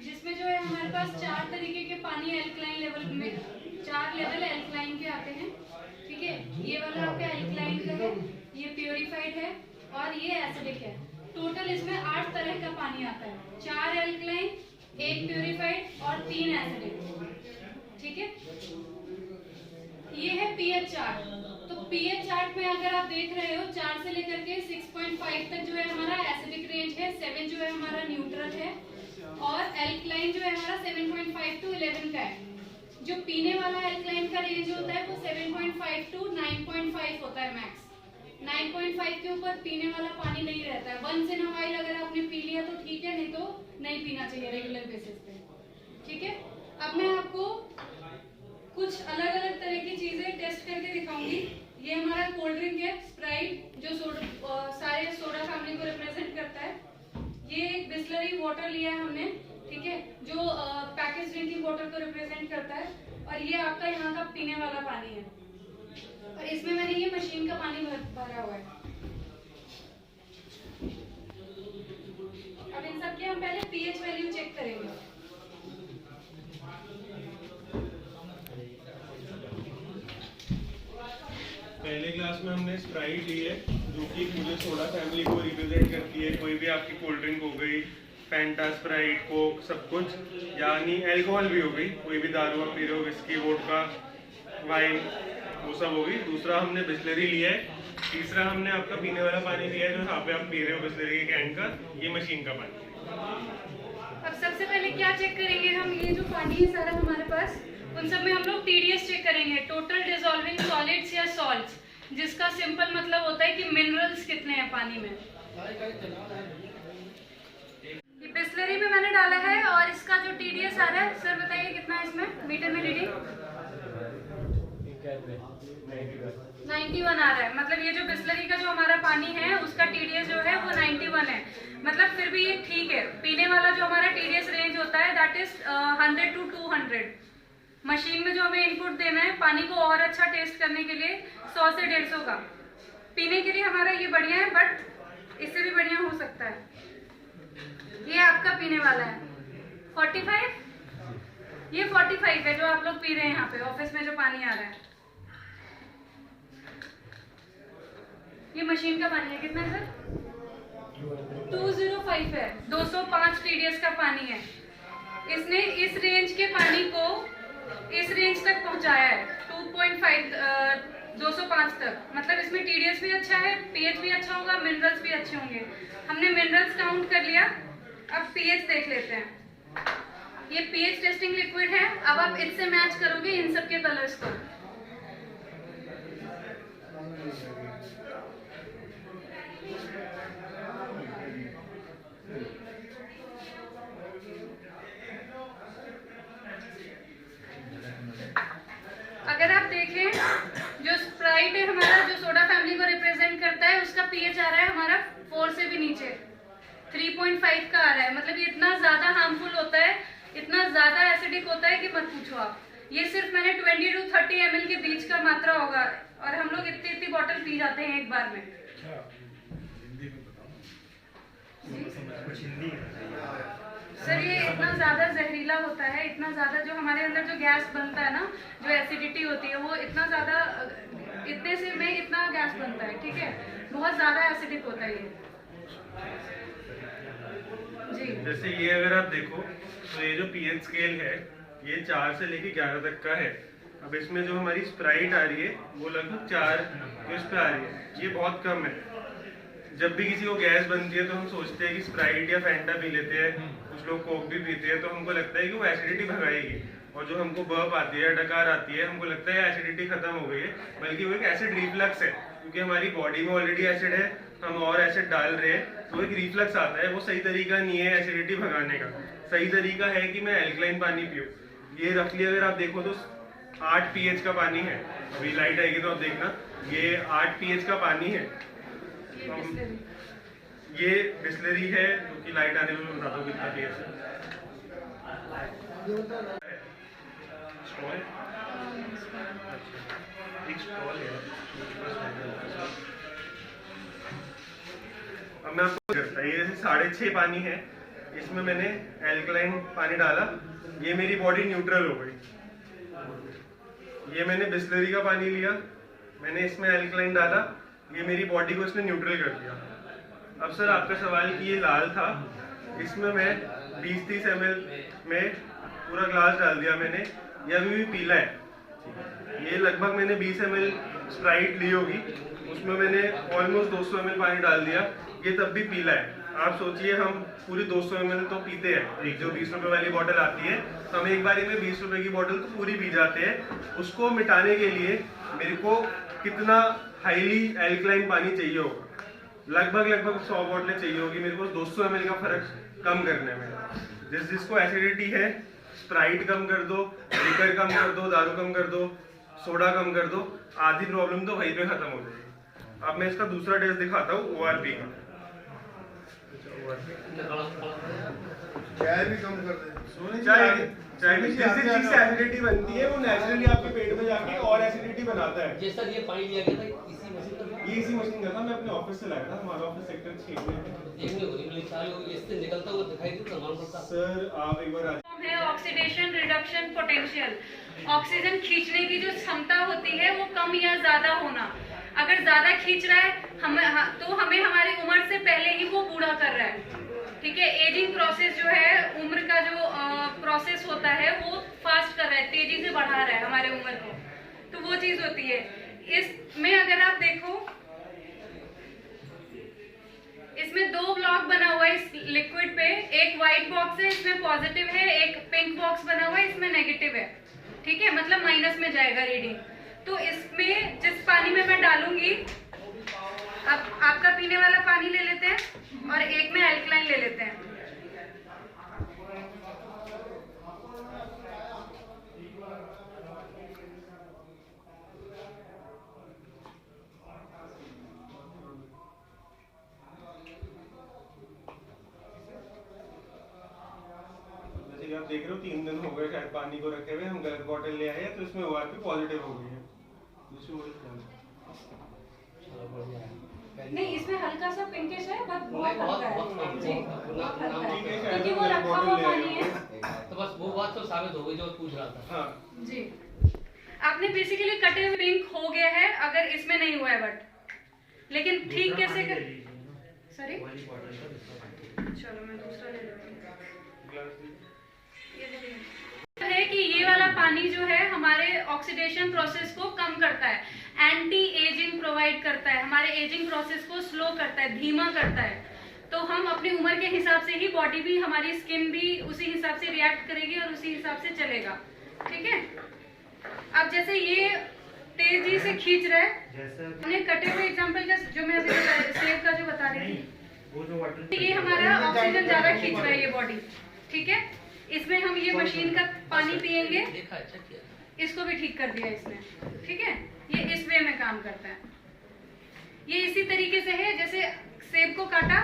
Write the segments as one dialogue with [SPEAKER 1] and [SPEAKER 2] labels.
[SPEAKER 1] जिसमें जो है हमारे पास 4 तरीके के पानी एल्कलाइन लेवल में, 4 लेवल एल्कलाइन के आते हैं। ठीक है, ये वाला आपका एल्कलाइन का है, ये प्योरीफाइड है और ये एसिडिक है। टोटल इसमें 8 तरह का पानी आता है, 4 एल्कलाइन, 1 प्योरीफाइड और 3 एसिडिक। ठीक है, ये है पीएच चार्ट। तो पीएच चार्ट में अगर आप देख रहे हो 4 से लेकर के 6.5 तक जो है हमारा एसिडिक रेंज है, 7 जो है हमारा न्यूट्रल है और एल्कलाइन जो है हमारा 7.5 टू 11 का है। जो पीने वाला एल्कलाइन का रेंज होता है वो 7.5 टू 9.5 होता है मैक्स। 9.5 के ऊपर पीने वाला पानी नहीं रहता है। वंस इन अ व्हाइल अगर आपने पी लिया तो ठीक है, नहीं तो नहीं पीना चाहिए रेगुलर बेसिस पे। ठीक है, अब मैं आपको कुछ अलग अलग तरह की चीजें टेस्ट करके दिखाऊंगी। ये हमारा कोल्ड ड्रिंक है स्प्राइट, जो सारे सोडा फैमिली को रिप्रेजेंट करता है। ये एक बिस्लरी वाटर लिया है हमने, ठीक है, जो पैकेज ड्रिंकिंग वाटर को रिप्रेजेंट करता है। और ये आपका यहाँ का पीने वाला पानी है और इसमें मैंने ये मशीन का पानी भरा हुआ है। अब इन सबके हम पहले पीएच वैल्यू चेक करेंगे।
[SPEAKER 2] पहले क्लास में हमने स्प्राइट ली है, जो कि पूरे सोडा फैमिली को रिप्रेजेंट करती है। कोई भी आपकी कोल्ड ड्रिंक हो गई, फैंटा, स्प्राइट, कोक, सब कुछ, यानी अल्कोहल भी हो गई, कोई भी दारू आप पी रहे हो, विस्की, वोडका, वाइन, वो सब होगी। दूसरा हमने बिस्लरी लिया है। तीसरा हमने आपका पीने वाला पानी लिया है, जो यहाँ पे आप पी रहे हो बिस्लरी के कैन का, ये मशीन का पानी।
[SPEAKER 1] अब सबसे पहले क्या चेक करेंगे हम, ये जो पानी है सारा हमारे पास, उन सब में हम लोग टीडीएस चेक करेंगे, टोटल डिसॉल्विंग सॉलिड्स या सॉल्ट्स, जिसका सिंपल मतलब होता है कि मिनरल्स कितने हैं पानी में। ये बिस्लरी में मैंने डाला है और इसका जो टीडीएस आ रहा है, सर बताइए कितना है इसमें मीटर में रीडिंग? 91 आ रहा है। मतलब ये जो बिस्लरी का जो हमारा पानी है उसका टीडीएस जो है वो 91 है। मतलब फिर भी ये ठीक है। पीने वाला जो हमारा टीडीएस रेंज होता है दैट इज 100 टू 200। मशीन में जो हमें इनपुट देना है पानी को और अच्छा टेस्ट करने के लिए 100 से 150 का। पीने के लिए हमारा ये बढ़िया है, बट इससे भी बढ़िया हो सकता है। ये आपका पीने वाला है 45, ये 45 है जो आप लोग पी रहे हैं यहाँ पे ऑफिस में जो पानी आ रहा है। ये मशीन का पानी है, कितना है सर? 205 है, 205 टीडीएस का पानी है। इसने इस रेंज के पानी को इस रेंज तक पहुंचाया है, 205 तक। मतलब इसमें टीडीएस भी अच्छा है, पीएच भी अच्छा होगा, मिनरल्स भी अच्छे होंगे। हमने मिनरल्स काउंट कर लिया, अब पीएच देख लेते हैं। ये पीएच टेस्टिंग लिक्विड है। अब आप इससे मैच करोगे इन सब के कलर्स को। अगर आप देखें, जो स्प्राइट है हमारा, जो सोडा फैमिली को रिप्रेजेंट करता है, उसका पीएच आ रहा है हमारा 4 से भी नीचे, 3.5 का आ रहा है। मतलब ये इतना ज्यादा हार्मफुल होता है, इतना ज्यादा एसिडिक होता है कि मत पूछो आप। ये सिर्फ मैंने 20 टू 30 ml के बीच का मात्रा होगा और हम लोग इतनी बॉटल पी जाते हैं एक बार में। सर ये इतना ज्यादा जहरीला होता है, इतना ज्यादा जो हमारे अंदर जो गैस बनता है ना, जो एसिडिटी होती है, वो इतना ज्यादा, इतने से में इतना गैस बनता है। ठीक है, बहुत ज्यादा एसिडिक होता है ये जी।
[SPEAKER 2] जैसे ये अगर आप देखो तो ये जो पीएच स्केल है ये 4 से लेके 11 तक का है। अब इसमें जो हमारी स्प्राइट आ रही है वो लगभग 4 इस पे आ रही है, ये बहुत कम है। जब भी किसी को गैस बनती है तो हम सोचते हैं कि स्प्राइट या फैंटा पी लेते हैं, कुछ लोग कोक भी पीते हैं, तो हमको लगता है कि वो एसिडिटी भगाएगी। और जो हमको बर्प आती है, डकार आती है, हमको लगता है एसिडिटी खत्म हो गई है, बल्कि वो एक एसिड रिफ्लक्स है, क्योंकि हमारी बॉडी में ऑलरेडी एसिड है, हम और एसिड डाल रहे हैं, तो एक रिफ्लक्स आता है। वो सही तरीका नहीं है एसिडिटी भगाने का। सही तरीका है कि मैं एल्कलाइन पानी पीऊँ। ये रफली अगर आप देखो तो 8 पीएच का पानी है। अभी लाइट आएगी तो आप देखना, ये 8 पीएच का पानी है। ये बिस्लरी है, जो कि लाइट आने में बता दो कितना पीएच है। अब मैं आपको करता है, ये जैसे 6.5 पानी है, इसमें मैंने एल्कलाइन पानी डाला, ये मेरी बॉडी न्यूट्रल हो गई। ये मैंने बिस्लरी का पानी लिया, मैंने इसमें एल्कलाइन डाला, ये मेरी बॉडी को इसने न्यूट्रल कर दिया। अब सर आपका सवाल कि ये लाल था, इसमें मैं 20-30 ml में पूरा ग्लास डाल दिया मैंने, ये अभी भी पीला है। ये लगभग मैंने 20 ml स्प्राइट ली होगी, उसमें मैंने ऑलमोस्ट 200 ml पानी डाल दिया, ये तब भी पीला है। आप सोचिए हम पूरी 200 ml तो पीते हैं, एक जो 20 रुपए वाली बोतल आती है, तो हम एक बारी में 20 रुपए की बोतल तो पूरी पी जाते हैं। उसको मिटाने के लिए मेरे को कितना हाईली एल्कलाइन पानी चाहिए होगा, लगभग 100 बोतलें चाहिए होगी मेरे को 200 ml का फर्क कम करने में। जिसको एसिडिटी है, स्प्राइट कम कर दो, लिकर कम कर दो, दारू कम कर दो, सोडा कम कर दो, आधी प्रॉब्लम तो वहीं पे खत्म हो जाएगी। अब मैं इसका दूसरा टेस्ट दिखाता हूँ ORP का।
[SPEAKER 3] चाय भी कम कर दे।
[SPEAKER 2] चाय भी जिस चीज से एसिडिटी बनती है वो नेचुरली आपके पेट में जाके और एसिडिटी बनाता है।
[SPEAKER 4] जैसा ये पानी लिया गया था इसी मशीन का,
[SPEAKER 2] ये इसी मशीन का था, मैं अपने ऑफिस से लाया था, हमारा ऑफिस सेक्टर 6 में है।
[SPEAKER 4] देखने को नहीं चालू इससे निकलता हुआ दिखाई देता मालूम पड़ता।
[SPEAKER 2] सर आप एक बार
[SPEAKER 1] है ऑक्सीडेशन रिडक्शन पोटेंशियल, ऑक्सीजन खींचने की जो क्षमता होती है वो कम या ज्यादा होना। अगर ज्यादा खींच रहा है तो हमें हमारी उम्र से पहले ही वो बूढ़ा कर रहा है। ठीक है, एजिंग प्रोसेस जो है, उम्र का जो प्रोसेस होता है वो फास्ट कर रहा है, तेजी से बढ़ा रहा है हमारे उम्र को, तो वो चीज होती है। इसमें अगर आप देखो, इसमें 2 ब्लॉक बना हुआ है इस लिक्विड पे, एक व्हाइट बॉक्स है इसमें पॉजिटिव है, एक पिंक बॉक्स बना हुआ है इसमें नेगेटिव है। ठीक है, मतलब माइनस में जाएगा रीडिंग। तो इसमें जिस पानी में मैं डालूंगी, अब आपका पीने वाला पानी ले लेते हैं और एक में एल्कलाइन ले लेते हैं।
[SPEAKER 2] जैसे आप देख रहे हो 3 दिन हो गए शायद पानी को रखे हुए, हम गलत बॉटल ले आए हैं, तो इसमें ORP पॉजिटिव हो गई है।
[SPEAKER 1] नहीं, इसमें हल्का सा पिंकिश है, बहुत हल्का है जी, बहुत हल्का है,
[SPEAKER 2] ठीक है,
[SPEAKER 1] क्योंकि वो रखा हुआ पानी है।
[SPEAKER 4] तो बस वो बात तो साबित हो गई जो पूछ रहा था।
[SPEAKER 2] हाँ
[SPEAKER 1] जी, आपने बेसिकली कटे हुए पिंक हो गया है अगर इसमें नहीं हुआ है, बट लेकिन ठीक कैसे कर, सॉरी चलो मैं दूसरा ले लेती हूँ। ये देखिए है कि ये वाला पानी जो है हमारे ऑक्सीडेशन प्रोसेस को कम करता है, एंटी एजिंग प्रोवाइड करता है, हमारे एजिंग प्रोसेस को स्लो करता है, धीमा करता है। तो हम अपनी उम्र के हिसाब से ही, बॉडी भी, हमारी स्किन भी उसी हिसाब से रिएक्ट करेगी और उसी हिसाब से चलेगा। ठीक है, अब जैसे ये तेजी से खींच रहा है, हमने कटे हुए एग्जांपल का जो मैं अभी सेब का जो बता रही थी, ये हमारा ऑक्सीजन ज्यादा खींच रहा है ये बॉडी। ठीक है, इसमें हम ये मशीन का पानी पियेंगे,
[SPEAKER 4] देखा, अच्छा किया।
[SPEAKER 1] इसको भी ठीक कर दिया इसने। ठीक है, ये इस वे में काम करता है। ये इसी तरीके से है, जैसे सेब को काटा,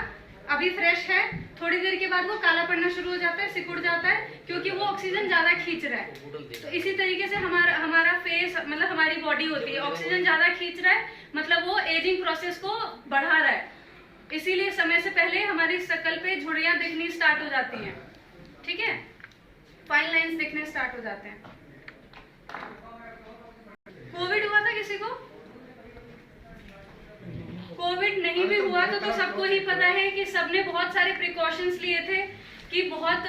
[SPEAKER 1] अभी फ्रेश है, थोड़ी देर के बाद वो काला पड़ना शुरू हो जाता है, सिकुड़ जाता है, क्योंकि वो ऑक्सीजन ज्यादा खींच रहा है। तो इसी तरीके से हमारा फेस, मतलब हमारी बॉडी होती है, ऑक्सीजन ज्यादा खींच रहा है, मतलब वो एजिंग प्रोसेस को बढ़ा रहा है। इसीलिए समय से पहले हमारी शक्ल पे झुर्रियां दिखनी स्टार्ट हो जाती हैं। ठीक है, फाइन लाइंस दिखने स्टार्ट हो जाते हैं। कोविड हुआ था किसी को? कोविड नहीं भी हुआ तो सबको ही पता है कि सबने बहुत सारे प्रिकॉशंस लिए थे कि बहुत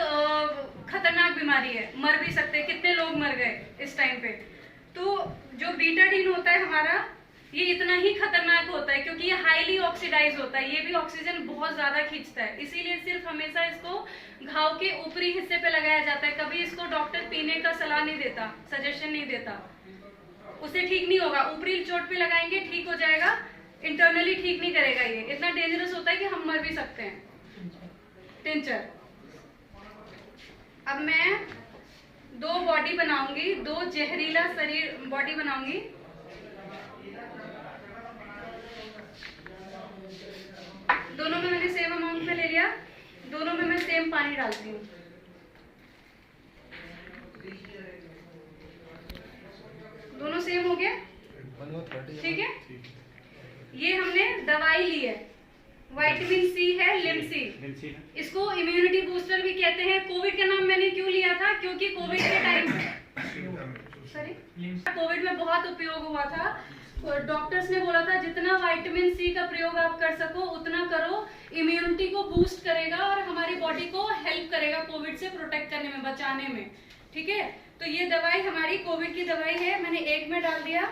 [SPEAKER 1] खतरनाक बीमारी है, मर भी सकते, कितने लोग मर गए इस टाइम पे। तो जो बीटाडीन होता है हमारा, ये इतना ही खतरनाक होता है क्योंकि ये हाईली ऑक्सीडाइज होता है, ये भी ऑक्सीजन बहुत ज्यादा खींचता है। इसीलिए सिर्फ हमेशा इसको घाव के ऊपरी हिस्से पे लगाया जाता है, कभी इसको डॉक्टर पीने का सलाह नहीं देता, सजेशन नहीं देता, उससे ठीक नहीं होगा। ऊपरी चोट पे लगाएंगे ठीक हो जाएगा, इंटरनली ठीक नहीं करेगा। ये इतना डेंजरस होता है कि हम मर भी सकते हैं। टिंचर। अब मैं 2 बॉडी बनाऊंगी, 2 जहरीला शरीर बॉडी बनाऊंगी। दोनों में मैंने सेम अमाउंट में ले लिया, दोनों में मैं सेम पानी डालती हूँ। दोनों सेम हो गया, ठीक है। ये हमने दवाई ली है, विटामिन सी है लिम्सी, इसको इम्यूनिटी बूस्टर भी कहते हैं। कोविड का नाम मैंने क्यों लिया था, क्योंकि कोविड के टाइम कोविड में बहुत उपयोग हुआ था। डॉक्टर्स ने बोला था जितना विटामिन सी का प्रयोग आप कर सको उतना करो, इम्यूनिटी को बूस्ट करेगा और हमारी बॉडी को हेल्प करेगा कोविड से प्रोटेक्ट करने में, बचाने में। ठीक है, तो ये दवाई हमारी कोविड की दवाई है, मैंने एग में डाल दिया,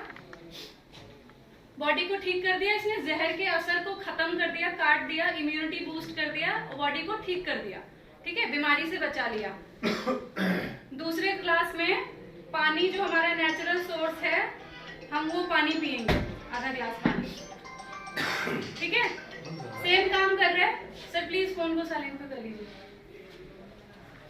[SPEAKER 1] बॉडी को ठीक कर दिया, इसने जहर के असर को खत्म कर दिया, काट दिया, इम्यूनिटी बूस्ट कर दिया, बॉडी को ठीक कर दिया। ठीक है, बीमारी से बचा लिया। दूसरे क्लास में पानी जो हमारा नेचुरल सोर्स है, हम वो पानी पिएंगे, आधा ग्लास पानी। ठीक है, सेम काम कर रहा है सर, प्लीज फोन को साइलेंट पे कर लीजिए।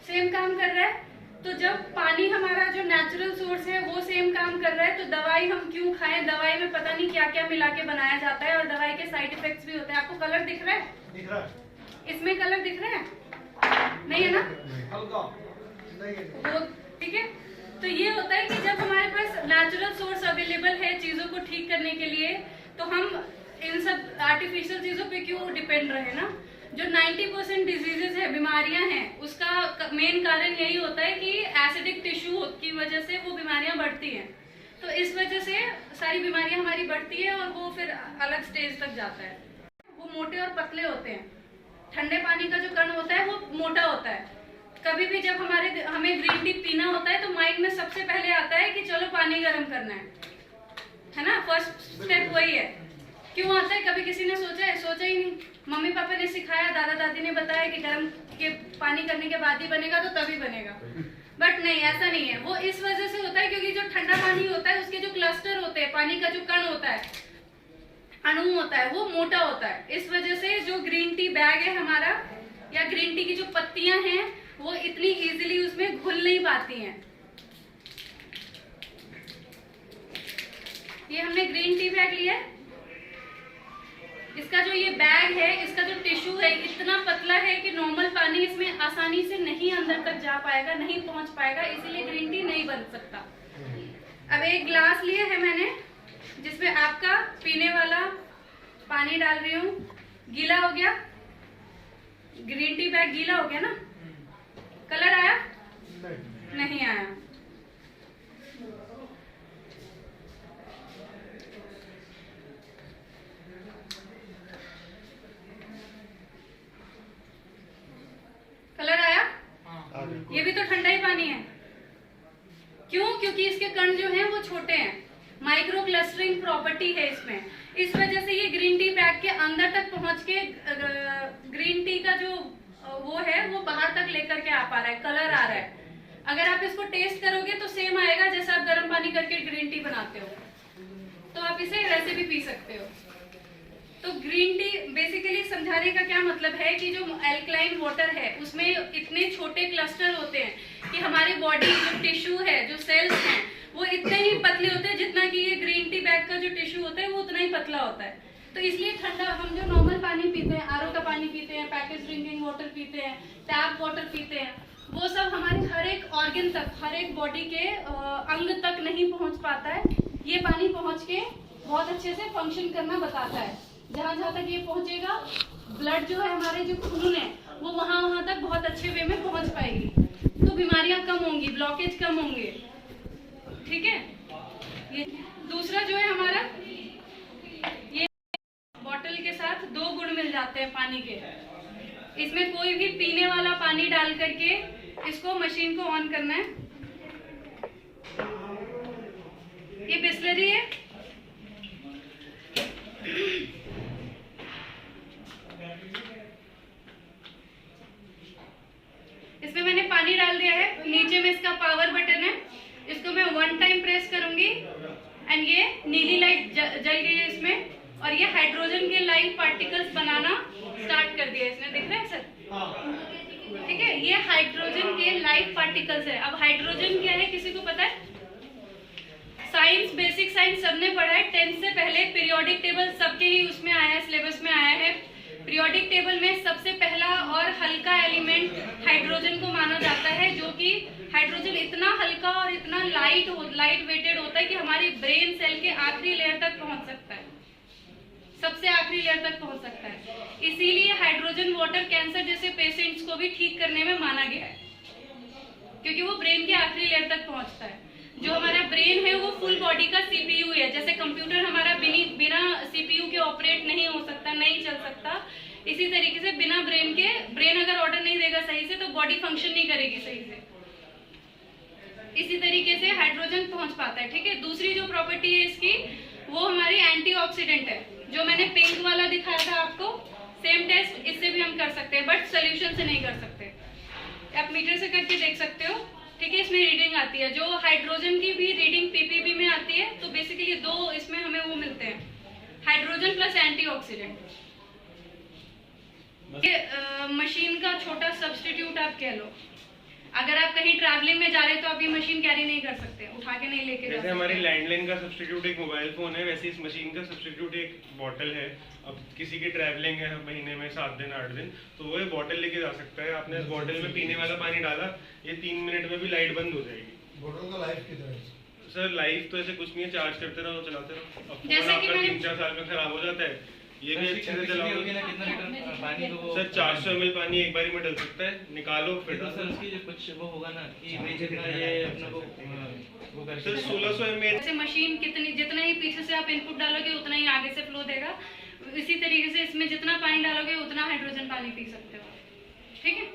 [SPEAKER 1] सेम काम कर रहा है, तो जब पानी हमारा जो नेचुरल सोर्स है वो सेम काम कर रहा है, तो दवाई हम क्यों खाएं? दवाई में पता नहीं क्या क्या मिला के बनाया जाता है और दवाई के साइड इफेक्ट्स भी होते हैं। आपको कलर दिख रहा है? दिख रहा है। इसमें कलर दिख रहा है? नहीं है ना? वो ठीक है, तो ये होता है कि जब हमारे पास नेचुरल सोर्स अवेलेबल है चीजों को ठीक करने के लिए, तो हम इन सब आर्टिफिशियल चीजों पे क्यों डिपेंड रहे ना। जो 90% डिजीजेस है, बीमारियां हैं, उसका मेन कारण यही होता है कि एसिडिक टिश्यू की वजह से वो बीमारियां बढ़ती हैं। तो इस वजह से सारी बीमारियां हमारी बढ़ती है और वो फिर अलग स्टेज तक जाता है। वो मोटे और पतले होते हैं। ठंडे पानी का जो कण होता है वो मोटा होता है। कभी भी जब हमें ग्रीन टी पीना होता है तो माइंड में सबसे पहले आता है कि चलो पानी गर्म करना है ना, फर्स्ट स्टेप वही है। क्यों आता है? कभी किसी ने सोचा है? सोचा ही नहीं। मम्मी पापा ने सिखाया, दादा दादी ने बताया कि गर्म के पानी करने के बाद ही बनेगा, तो तभी बनेगा। बट नहीं, ऐसा नहीं है। वो इस वजह से होता है क्योंकि जो ठंडा पानी होता है उसके जो क्लस्टर होते हैं, पानी का जो कण होता है, अणु होता है, वो मोटा होता है। इस वजह से जो ग्रीन टी बैग है हमारा, या ग्रीन टी की जो पत्तियां हैं, वो इतनी इजीली उसमें घुल नहीं पाती हैं। ये हमने ग्रीन टी बैग लिया है। इसका जो ये बैग है, इसका जो टिश्यू है इतना पतला है कि नॉर्मल पानी इसमें आसानी से नहीं अंदर तक जा पाएगा, नहीं पहुंच पाएगा, इसीलिए ग्रीन टी नहीं बन सकता। अब एक ग्लास लिया है मैंने, जिसमें आपका पीने वाला पानी डाल रही हूँ। गीला हो गया, ग्रीन टी बैग गीला हो गया ना। कलर आया? नहीं आया। कलर आया? ये भी तो ठंडा ही पानी है। क्यों? क्योंकि इसके कण जो हैं वो छोटे हैं, माइक्रो क्लस्टरिंग प्रॉपर्टी है इसमें। इस वजह से ये ग्रीन टी बैग के अंदर तक पहुंच के ग्रीन टी का जो वो है वो बाहर तक लेकर के आ पा रहा है, कलर आ रहा है। अगर आप इसको टेस्ट करोगे तो सेम आएगा जैसा आप गर्म पानी करके ग्रीन टी बनाते हो, तो आप इसे वैसे भी पी सकते हो। तो ग्रीन टी बेसिकली समझाने का क्या मतलब है कि जो एल्कलाइन वाटर है उसमें इतने छोटे क्लस्टर होते हैं कि हमारी बॉडी जो टिश्यू है, जो सेल्स हैं, वो इतने ही पतले होते हैं जितना कि ये ग्रीन टी बैग का जो टिश्यू होता है वो उतना ही पतला होता है। तो इसलिए ठंडा, हम जो नॉर्मल पानी पीते हैं, आरओ का पानी पीते हैं, पैकेज ड्रिंकिंग वाटर पीते हैं, टैप वाटर पीते हैं, वो सब हमारे हर एक ऑर्गन तक, हर एक बॉडी के अंग तक नहीं पहुंच पाता है। ये पानी पहुंच के बहुत अच्छे से फंक्शन करना बताता है। जहां जहां तक ये पहुंचेगा, ब्लड जो है, हमारे जो खून है, वो वहां तक बहुत अच्छे वे में पहुंच पाएगी, तो बीमारियां कम होंगी, ब्लॉकेज कम होंगे। ठीक है। ये दूसरा जो है हमारा, ये बॉटल के साथ 2 गुण मिल जाते हैं पानी के। इसमें कोई भी पीने वाला पानी डाल करके इसको मशीन को ऑन करना है। ये बिस्लरी है। इसमें मैंने पानी डाल दिया है, नीचे में इसका पावर बटन है, इसको मैं 1 टाइम प्रेस करूंगी एंड ये नीली लाइट जल गई है इसमें, और ये हाइड्रोजन के लाइव पार्टिकल्स बनाना स्टार्ट कर दिया इसने। दिख रहा है सर? ठीक है, ये हाइड्रोजन के लाइव पार्टिकल्स है। अब हाइड्रोजन क्या है, किसी को पता है? साइंस, बेसिक साइंस सबने पढ़ा है 10th से पहले। पीरियोडिक टेबल सबके ही उसमें आया है, सिलेबस में आया है। पीरियोडिक टेबल में सबसे पहला और हल्का एलिमेंट हाइड्रोजन को माना जाता है, जो कि हाइड्रोजन इतना हल्का और इतना लाइट वेटेड होता है कि हमारी ब्रेन सेल के आखिरी लेयर तक पहुंच सकता है। सबसे आखिरी लेयर तक पहुंच सकता है। इसीलिए हाइड्रोजन वाटर कैंसर जैसे पेशेंट्स को भी ठीक करने में माना गया है, क्योंकि वो ब्रेन के आखिरी लेयर तक पहुंचता है। जो हमारा ब्रेन है वो फुल बॉडी का सीपीयू है। जैसे कंप्यूटर हमारा बिना सीपीयू के ऑपरेट नहीं हो सकता, नहीं चल सकता, इसी तरीके से बिना ब्रेन के, ब्रेन अगर ऑर्डर नहीं देगा सही से तो बॉडी फंक्शन नहीं करेगी सही से। इसी तरीके से हाइड्रोजन पहुंच पाता है। ठीक है, दूसरी जो प्रॉपर्टी है इसकी वो हमारी एंटीऑक्सीडेंट है। जो मैंने पिंक वाला दिखाया था आपको, सेम टेस्ट इससे भी हम कर सकते हैं, बट सोल्यूशन से नहीं कर सकते। आप मीटर से करके देख सकते हो। ठीक है, इसमें रीडिंग आती है, जो हाइड्रोजन की भी रीडिंग पीपीबी में आती है। तो बेसिकली दो इसमें हमें वो मिलते हैं, हाइड्रोजन प्लस एंटीऑक्सीडेंट। ये मशीन का छोटा सब्स्टिट्यूट आप कह लो। अगर आप कहीं ट्रैवलिंग में जा रहे हैं तो आप ये मशीन कैरी नहीं कर सकते, उठा के नहीं लेके जा
[SPEAKER 2] जैसे
[SPEAKER 1] सकते।
[SPEAKER 2] हमारी लैंडलाइन का सब्स्टिट्यूट एक मोबाइल फोन है, वैसे इस मशीन का सब्स्टिट्यूट एक बॉटल है। अब किसी की ट्रैवलिंग है महीने में 7 दिन 8 दिन, तो वो ये बॉटल लेके जा सकता है। आपने इस बॉटल में पीने वाला पानी डाला, ये 3 मिनट में भी लाइट बंद हो जाएगी।
[SPEAKER 3] बॉटल का लाइफ कितना है?
[SPEAKER 2] सर लाइफ तो ऐसे कुछ नहीं है, चार्ज करते रहो चलाते रहो। अब फोन
[SPEAKER 1] जैसे कि
[SPEAKER 2] आपका
[SPEAKER 1] मैं-
[SPEAKER 2] 3-4 साल में खराब हो जाता है, ये भी अच्छे से चलाओगे।
[SPEAKER 5] कितना लीटर पानी को वो
[SPEAKER 2] सर 400 ml पानी एक बारी में डल सकता है, निकालो फिर
[SPEAKER 5] तो
[SPEAKER 2] डालो।
[SPEAKER 5] सर उसकी जो कुछ वो होगा ना कि भाई जितना ये अपना वो कर
[SPEAKER 2] सर 1600 ml
[SPEAKER 1] जैसे मशीन कितनी, जितना ही पीछे से आप इनपुट डालोगे उतना ही आगे से फ्लो देगा। इसी तरीके से इसमें जितना पानी डालोगे उतना हाइड्रोजन पानी पी सकते हो। ठीक है,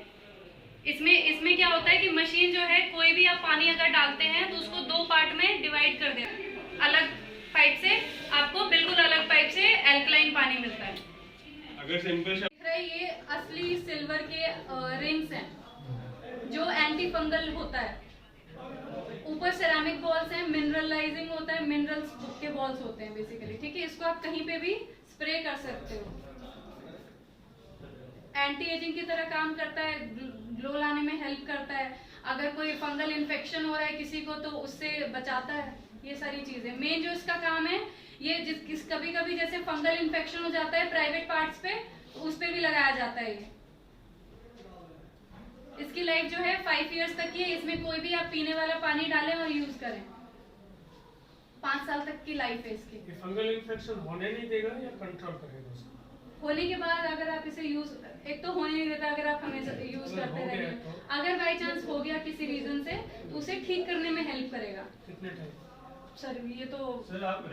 [SPEAKER 1] इसमें क्या होता है कि मशीन जो है, कोई भी आप पानी अगर डालते हैं तो उसको 2 पार्ट में डिवाइड कर देगा। अलग पाइप से आपको बिल्कुल अलग पाइप से एल्कलाइन पानी मिलता है।
[SPEAKER 2] अगर सिंपल
[SPEAKER 1] दिख रहा है, ये असली सिल्वर के रिंग्स हैं जो एंटी फंगल होता है। ऊपर सेरामिक बॉल्स हैं, मिनरलाइजिंग होता है, मिनरल्स के बॉल्स होते हैं बेसिकली। ठीक है, इसको आप कहीं पे भी स्प्रे कर सकते हो। एंटी एजिंग की तरह काम करता है, ग्लो लाने में हेल्प करता है। अगर कोई फंगल इन्फेक्शन हो रहा है किसी को तो उससे बचाता है। ये सारी चीजें मेन जो इसका काम है, ये कभी कभी जैसे फंगल इन्फेक्शन हो जाता है प्राइवेट पार्ट्स पे, तो उस पे भी लगाया जाता है। ये इसकी लाइफ जो है 5 इयर्स तक की है। इसमें कोई भी आप पीने वाला पानी डालें और यूज करें, 5 साल तक की लाइफ है इसकी।
[SPEAKER 6] ये फंगल इन्फेक्शन होने नहीं देगा या कंट्रोल करेगा उसको?
[SPEAKER 1] होने के बाद अगर आप इसे यूज, एक तो होने नहीं देता अगर आप हमेशा यूज
[SPEAKER 6] अगर
[SPEAKER 1] करते
[SPEAKER 6] हो गया
[SPEAKER 1] रहेंगे।
[SPEAKER 6] तो?
[SPEAKER 1] अगर बाई चांस हो गया किसी रीजन से तो उसे ठीक करने में हेल्प करेगा।
[SPEAKER 6] कितने टाइम?
[SPEAKER 1] सर ये तो
[SPEAKER 2] सर आप